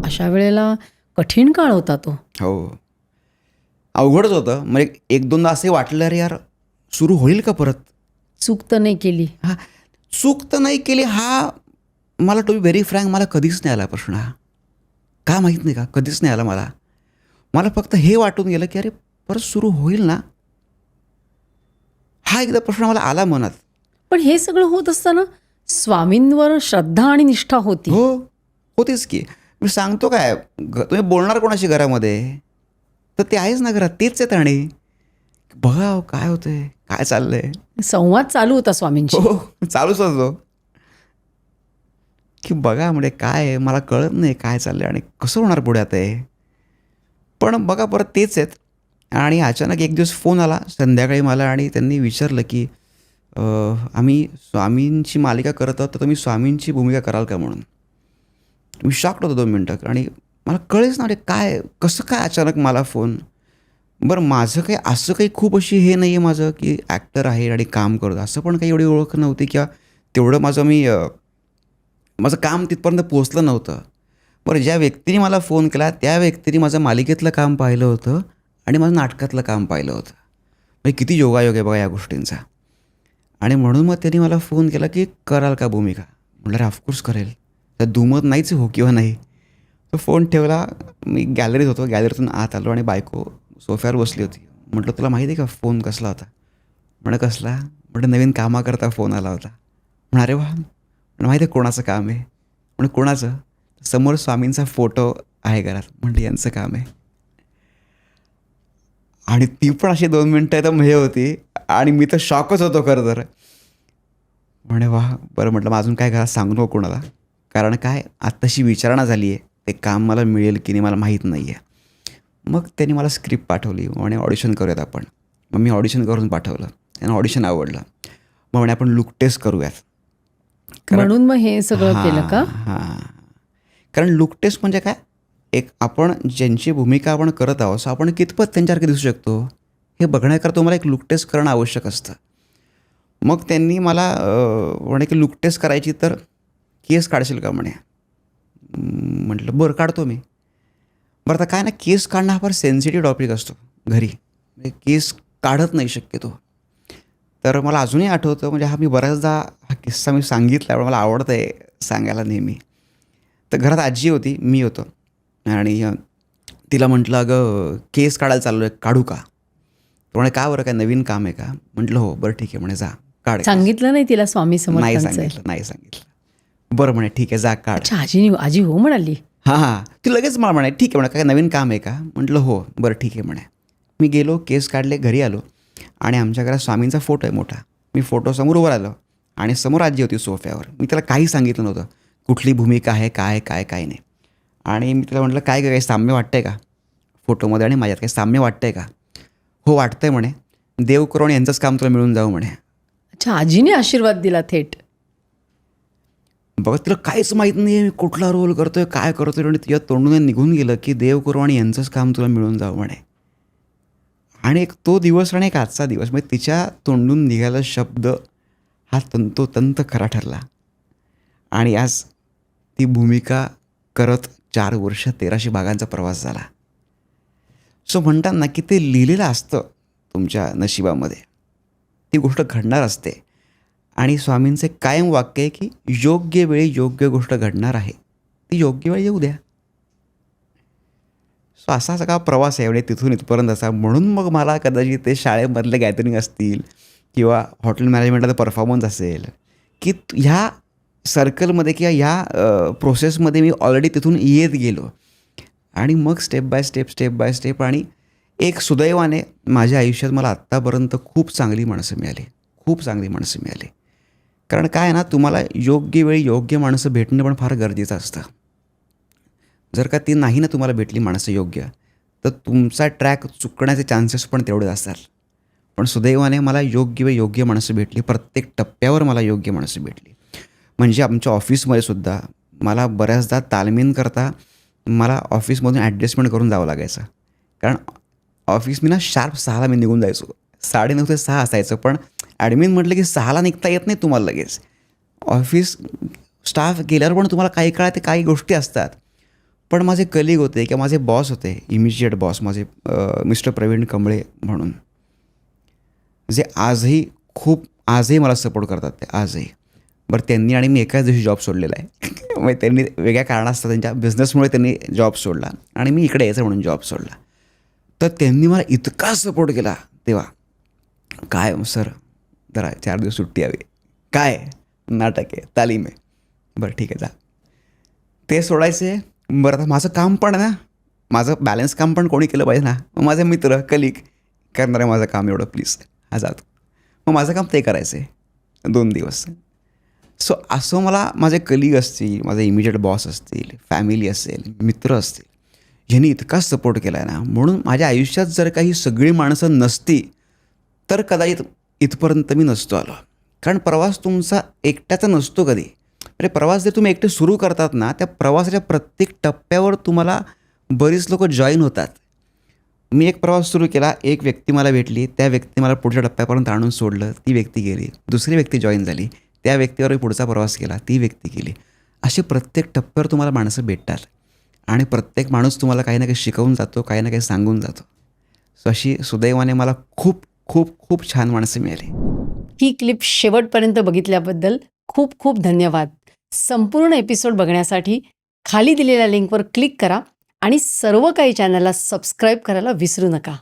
अशा वेळेला कठीण काळ होता तो. हो, अवघडच होतं. म्हणजे एक दोनदा असे वाटलं, अरे यार सुरू होईल का परत? चूक तर नाही केली. हां, चूक तर नाही केली हा मला टू बी व्हेरी फ्रँक मला कधीच नाही आला प्रश्न हा. का माहीत नाही का? कधीच नाही आला मला. मला फक्त हे वाटून गेलं, की अरे परत सुरू होईल ना? हा एकदा प्रश्न मला आला मनात. पण हे सगळं होत असताना स्वामींवर श्रद्धा आणि निष्ठा होती. हो, होतीच की. मी सांगतो काय, तुम्ही बोलणार कोणाशी घरामध्ये? तर ते आहेच ना घरात, तेच आहेत आणि बघा अहो काय होतंय, काय चाललंय? संवाद चालू होता स्वामींशी. हो, चालूच असतो. की बघा म्हणजे काय आहे, मला कळत नाही काय चाललंय आणि कसं होणार पुढे आता हे. पण बघा परत तेच आहेत आणि अचानक एक दिवस फोन आला संध्याकाळी मला आणि त्यांनी विचारलं की आम्ही स्वामींची मालिका करत आहोत तर तुम्ही स्वामींची भूमिका कराल का म्हणून. मी शॉक्ड होतो 2 मिनटं आणि मला कळेच ना म्हणजे काय कसं काय अचानक मला फोन. बरं माझं काही असं काही खूप अशी हे नाही आहे माझं की ॲक्टर आहे आणि काम करतो असं पण काही एवढी ओळख नव्हती किंवा तेवढं माझं काम तिथपर्यंत पोहोचलं नव्हतं. बरं ज्या व्यक्तीने मला फोन केला त्या व्यक्तीने माझं मालिकेतलं काम पाहिलं होतं आणि माझं नाटकातलं काम पाहिलं होतं. म्हणजे किती योगायोग आहे बघा या गोष्टींचा. आणि म्हणून मग त्यांनी मला फोन केला की कराल का भूमिका? म्हटलं अरे ऑफकोर्स करेल. तर दुमत नाहीच हो किंवा नाही. तो फोन ठेवला. मी गॅलरीत होतो. गॅलरीतून आत आलो आणि बायको सोफ्यावर बसली होती. म्हटलं तुला माहिती आहे का फोन कसला होता? म्हणे कसला? म्हटलं नवीन कामाकरता फोन आला होता. म्हणे अरे वा. म्हणे माहिती आहे कोणाचं काम आहे? म्हणे कोणाचं? समोर स्वामींचा फोटो आहे घरात. म्हटलं यांचं काम आहे. आणि ती पण अशी 2 मिनटं एकदम हे होती आणि मी तर शॉकच होतो खरं तर. म्हणे वा बरं म्हटलं मग अजून काय घरात सांगू नको कोणाला. कारण काय आत्ताशी विचारणा झाली आहे. ते काम मला मिळेल की नाही मला माहीत नाही आहे. मग त्यांनी मला स्क्रिप्ट पाठवली. म्हणे ऑडिशन करूयात आपण. मग मी ऑडिशन करून पाठवलं. त्यांना ऑडिशन आवडलं. मग म्हणे आपण लुक टेस्ट करूयात. म्हणून मग हे सगळं केलं का? हां. कारण लुक टेस्ट म्हणजे काय? एक आपण ज्यांची भूमिका आपण करत आहोत सो आपण कितपत त्यांच्यासारखे दिसू शकतो हे बघण्याकरता तुम्हाला एक लुक टेस्ट करणं आवश्यक असतं. मग त्यांनी मला म्हणे की लुक टेस्ट करायची तर केस काढशील का म्हणे. म्हटलं बरं काढतो मी. बरं आता काय ना केस काढणं हा फार सेन्सिटिव्ह टॉपिक असतो घरी. म्हणजे केस काढत नाही शक्यतो. तर मला अजूनही आठवतं म्हणजे हा मी बऱ्याचदा हा किस्सा मी सांगितला मला आवडतं आहे सांगायला नेहमी. तर घरात आजी होती मी होतो आणि तिला म्हटलं अगं केस काढायला चाललो आहे काढू का? तो म्हणे का बरं काय नवीन काम आहे का? म्हटलं हो बरं ठीक आहे म्हणे जा काढ. सांगितलं नाही तिला स्वामी नाही समर्थांचं? नाही सांगितलं. बरं म्हणे ठीक आहे जा काढ. अच्छा, आजी हो म्हणाली. हां ती लगेच मला म्हणे ठीक आहे म्हणे काय नवीन काम आहे का? म्हटलं हो बरं ठीक आहे म्हणे. मी गेलो केस काढले घरी आलो आणि आमच्या घरात स्वामींचा फोटो आहे मोठा. मी फोटोसमोर उभं राहिलो आणि समोर आजी होती सोफ्यावर. मी त्याला काही सांगितलं नव्हतं कुठली भूमिका आहे काय नाही. आणि मी तिला म्हटलं काय काही साम्य वाटतंय का फोटोमध्ये आणि माझ्यात काही साम्य वाटतंय का? हो वाटतंय म्हणे. देव करो आणि यांचंच काम तुला मिळून जाऊ म्हणे. अच्छा, आजीने आशीर्वाद दिला थेट. बघा तिला काहीच माहीत नाही आहे मी कुठला रोल करतोय काय करतोय आणि तिच्या तोंडून निघून गेलं की देव करो आणि यांचंच काम तुला मिळून जाऊ म्हणे. आणि एक तो दिवस आणि एक आजचा दिवस म्हणजे तिच्या तोंडून निघाला शब्द हा तंतोतंत खरा ठरला. आणि आज ती भूमिका करत 4 वर्ष 1300 भागांचा प्रवास झाला. सो म्हणतात ना की ते लिहिलेलं असतं तुमच्या नशिबामध्ये. ती गोष्ट घडणार असते. आणि स्वामींचं कायम वाक्य आहे की योग्य वेळी योग्य गोष्ट घडणार आहे. ती योग्य वेळ येऊ द्या. सो असा सगळा प्रवास आहे म्हणजे तिथून इथपर्यंत असा. म्हणून मग मला कदाचित ते शाळेमधले गॅदरिंग असतील किंवा हॉटेल मॅनेजमेंटचा परफॉर्मन्स असेल की ह्या सर्कलमध्ये किंवा ह्या प्रोसेसमध्ये मी ऑलरेडी तिथून येत गेलो. आणि मग स्टेप बाय स्टेप आणि एक सुदैवाने माझ्या आयुष्यात मला आत्तापर्यंत खूप चांगली माणसं मिळाली. कारण काय ना तुम्हाला योग्य वेळी योग्य माणसं भेटणं पण फार गरजेचं असतं. जर का ती नाही ना तुम्हाला भेटली माणसं योग्य तर तुमचा ट्रॅक चुकण्याचे चान्सेस पण तेवढेच असतात. पण सुदैवाने मला योग्य वेळी योग्य माणसं भेटली. प्रत्येक टप्प्यावर मला योग्य माणसं भेटली. म्हणजे आमच्या ऑफिसमध्ये सुद्धा मला बऱ्याचदा तालमींकरता मला ऑफिसमधून ॲडजस्टमेंट करून जावं लागायचं. कारण ऑफिस मी ना शार्प 6ला मी निघून जायचो. 9:30 ते 6 असायचं. पण ॲडमिन म्हटलं की 6ला निघता येत नाही तुम्हाला लगेच. ऑफिस स्टाफ गेल्यावर पण तुम्हाला काही काळ ते काही गोष्टी असतात. पण माझे कलीग होते किंवा माझे बॉस होते, इमिजिएट बॉस माझे मिस्टर प्रवीण कमळे म्हणून, जे आजही मला सपोर्ट करतात ते आजही. बरं त्यांनी आणि मी एकाच दिवशी जॉब सोडलेला आहे. म्हणजे त्यांनी वेगळ्या कारणास्तव त्यांच्या बिझनेसमुळे त्यांनी जॉब सोडला आणि मी इकडे यायचं म्हणून जॉब सोडला. तर त्यांनी मला इतका सपोर्ट केला तेव्हा. काय सर जरा 4 दिवस सुट्टी हवी. काय नाटक आहे, तालीम आहे. बरं ठीक आहे जा. ते सोडायचे. बरं आता माझं काम पण ना, माझं बॅलन्स काम पण कोणी केलं पाहिजे ना. मग माझे मित्र कलीग करणार आहे माझं काम एवढं प्लीज हा जातो. मग माझं काम ते करायचे 2 दिवस. सो असं मला माझे कलीग असतील, माझे इमिजिएट बॉस असतील, फॅमिली असेल, मित्र असतील, ह्यांनी इतका सपोर्ट केला आहे ना. म्हणून माझ्या आयुष्यात जर काही सगळी माणसं नसती तर कदाचित इथपर्यंत मी नसतो आलो. कारण प्रवास तुमचा एकट्याचा नसतो कधी. अरे प्रवास जे तुम्ही एकटे सुरू करतात ना, त्या प्रवासाच्या प्रत्येक टप्प्यावर तुम्हाला बरीच लोकं जॉईन होतात. मी एक प्रवास सुरू केला, एक व्यक्ती मला भेटली, त्या व्यक्ती मला पुढच्या टप्प्यापर्यंत आणून सोडलं, ती व्यक्ती गेली. दुसरी व्यक्ती जॉईन झाली, त्या व्यक्तीवर मी पुढचा प्रवास केला, ती व्यक्ती गेली. असे प्रत्येक टप्प्यावर तुम्हाला माणसं भेटतात आणि प्रत्येक माणूस तुम्हाला काही ना काही शिकवून जातो, काही ना काही सांगून जातो. सो अशी सुदैवाने मला खूप खूप खूप छान माणसं मिळाली. ही क्लिप शेवटपर्यंत बघितल्याबद्दल खूप खूप धन्यवाद. संपूर्ण एपिसोड बघण्यासाठी खाली दिलेल्या लिंकवर क्लिक करा आणि सर्व काही चॅनलला सबस्क्राईब करायला विसरू नका.